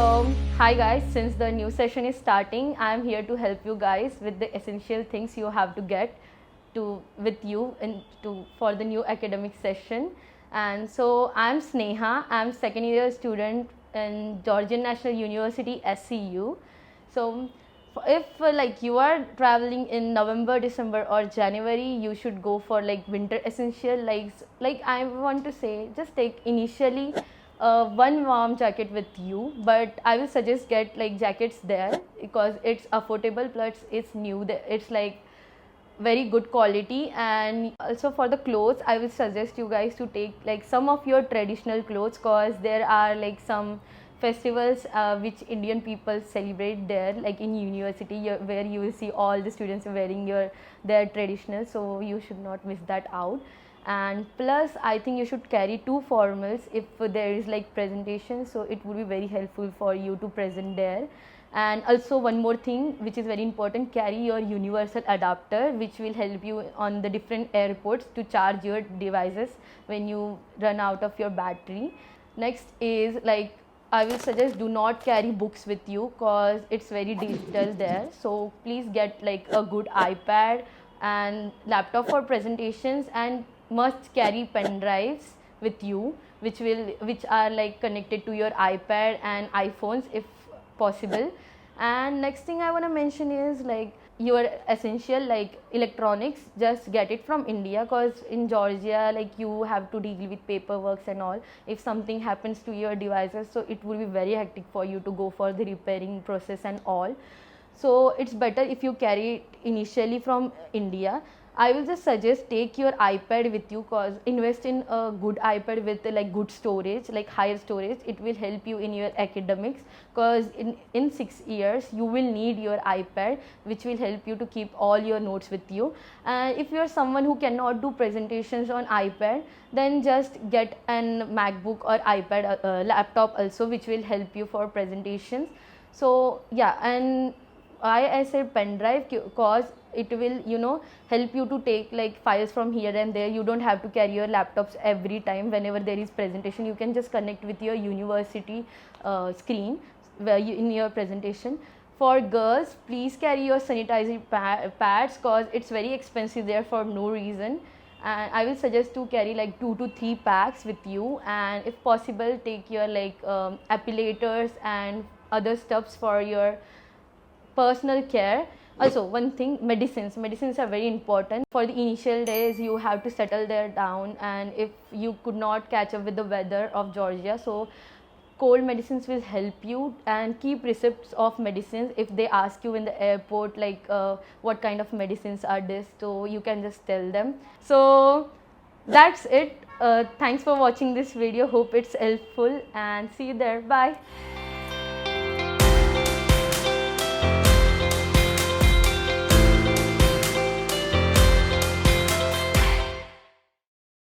Hi guys, since the new session is starting, I am here to help you guys with the essential things you have to get with you for the new academic session. And so I'm Sneha, I'm second year student in Georgian National University SCU. So if like you are traveling in November, December or January, you should go for like winter essential. Like I want to say, just take initially one warm jacket with you, but I will suggest get like jackets there because it's affordable plus it's new. It's like very good quality. And also for the clothes, I will suggest you guys to take like some of your traditional clothes because there are like some festivals which Indian people celebrate there, like in university where you will see all the students wearing their traditional, so you should not miss that out. And plus I think you should carry two formals if there is like presentation, so it would be very helpful for you to present there. And also one more thing which is very important, carry your universal adapter which will help you on the different airports to charge your devices when you run out of your battery. Next is like I will suggest do not carry books with you because it's very digital there, so please get like a good iPad and laptop for presentations, and must carry pen drives with you which are like connected to your iPad and iPhones if possible. And next thing I want to mention is like your essential like electronics, just get it from India because in Georgia like you have to deal with paperwork and all. If something happens to your devices, so it will be very hectic for you to go for the repairing process and all. So it's better if you carry it initially from India. I will just suggest take your iPad with you because invest in a good iPad with like good storage, like higher storage. It will help you in your academics because in 6 years you will need your iPad which will help you to keep all your notes with you. And if you are someone who cannot do presentations on iPad, then just get an MacBook or iPad laptop also, which will help you for presentations. So yeah, and I said pen drive because it will help you to take like files from here and there. You don't have to carry your laptops every time whenever there is presentation. You can just connect with your university screen where in your presentation. For girls, please carry your sanitizing pads because it's very expensive there for no reason. And I will suggest to carry like 2 to 3 packs with you, and if possible take your like appelators and other stuffs for your personal care. Also one thing, medicines are very important. For the initial days you have to settle there down, and if you could not catch up with the weather of Georgia, so cold medicines will help you. And keep receipts of medicines if they ask you in the airport like what kind of medicines are this, so you can just tell them. So that's it. Thanks for watching this video, hope it's helpful, and see you there. Bye.